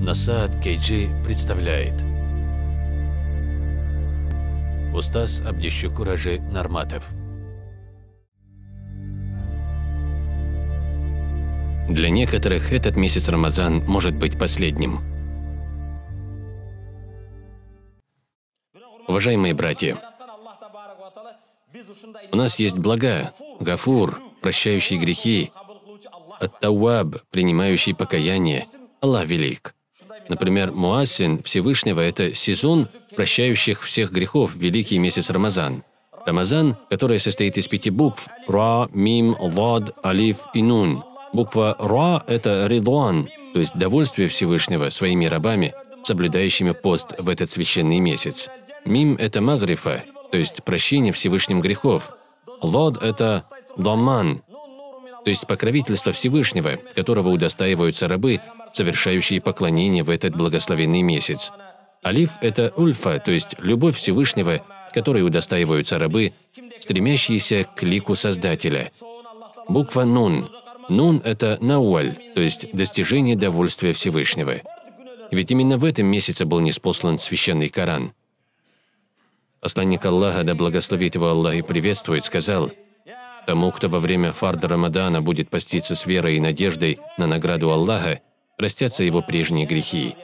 Насаат Кейджи представляет Устаз Абдишукур-Ажи Нарматов. Для некоторых этот месяц Рамазан может быть последним. Уважаемые братья, у нас есть блага, Гафур, прощающий грехи, Ат-Тауаб, принимающий покаяние, Аллах велик. Например, Муассин Всевышнего – это сезон прощающих всех грехов, великий месяц Рамазан. Рамазан, который состоит из 5 букв – Ра, Мим, Лад, Алиф и Нун. Буква Ра – это Ридуан, то есть довольствие Всевышнего своими рабами, соблюдающими пост в этот священный месяц. Мим – это Магрифа, то есть прощение Всевышним грехов. Лад – это Даман, то есть покровительство Всевышнего, которого удостаиваются рабы, совершающие поклонение в этот благословенный месяц. Алиф – это Ульфа, то есть любовь Всевышнего, которой удостаиваются рабы, стремящиеся к лику Создателя. Буква Нун. Нун – это Науаль, то есть достижение довольствия Всевышнего. Ведь именно в этом месяце был ниспослан священный Коран. Посланник Аллаха, да благословит его Аллах и приветствует, сказал: «Тому, кто во время фарда Рамадана будет поститься с верой и надеждой на награду Аллаха, простятся его прежние грехи».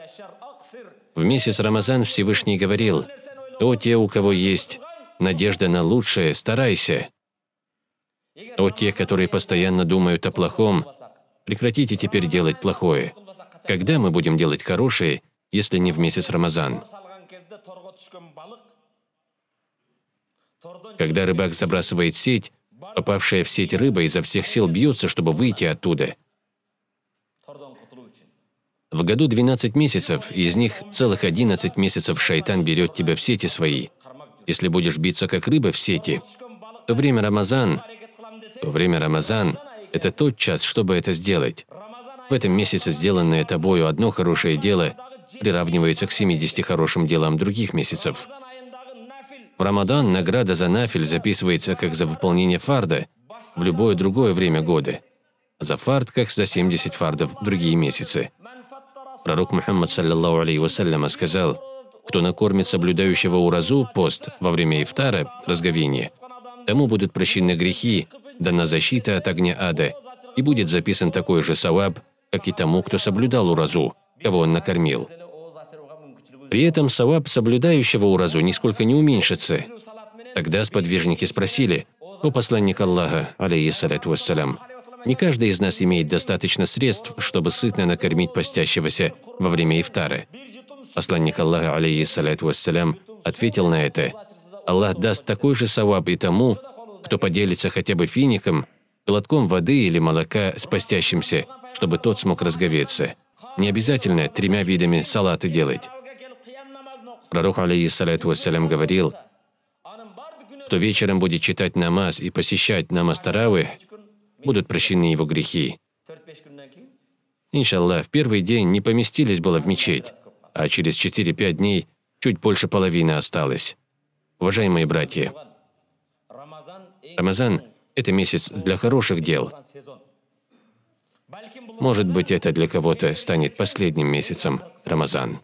В месяц Рамазан Всевышний говорил: «О те, у кого есть надежда на лучшее, старайся. О те, которые постоянно думают о плохом, прекратите теперь делать плохое». Когда мы будем делать хорошее, если не в месяц Рамазан? Когда рыбак забрасывает сеть, попавшая в сеть рыба изо всех сил бьется, чтобы выйти оттуда. В году 12 месяцев, и из них целых 11 месяцев шайтан берет тебя в сети свои. Если будешь биться как рыба в сети, то время Рамазан – это тот час, чтобы это сделать. В этом месяце сделанное тобою одно хорошее дело приравнивается к 70 хорошим делам других месяцев. В Рамадан награда за нафиль записывается как за выполнение фарда в любое другое время года, за фард как за 70 фардов в другие месяцы. Пророк Мухаммад саллаллаху алейхи вассаляма сказал: «Кто накормит соблюдающего уразу, пост, во время ифтара, разговения, тому будут прощены грехи, дана защита от огня ада, и будет записан такой же саваб, как и тому, кто соблюдал уразу, кого он накормил». При этом саваб соблюдающего уразу нисколько не уменьшится. Тогда сподвижники спросили: «О посланник Аллаха, алейхиссаляту вассалям, не каждый из нас имеет достаточно средств, чтобы сытно накормить постящегося во время ифтара». Посланник Аллаха, алейхиссаляту вассалям, ответил на это: «Аллах даст такой же саваб и тому, кто поделится хотя бы фиником, глотком воды или молока с постящимся, чтобы тот смог разговеться. Не обязательно 3 видами салата делать». Пророк, алейхиссаляту вассалям, говорил: «Кто вечером будет читать намаз и посещать намаз таравих, будут прощены его грехи». Иншаллах, в первый день не поместились было в мечеть, а через 4-5 дней чуть больше половины осталось. Уважаемые братья, Рамазан – это месяц для хороших дел. Может быть, это для кого-то станет последним месяцем Рамазан.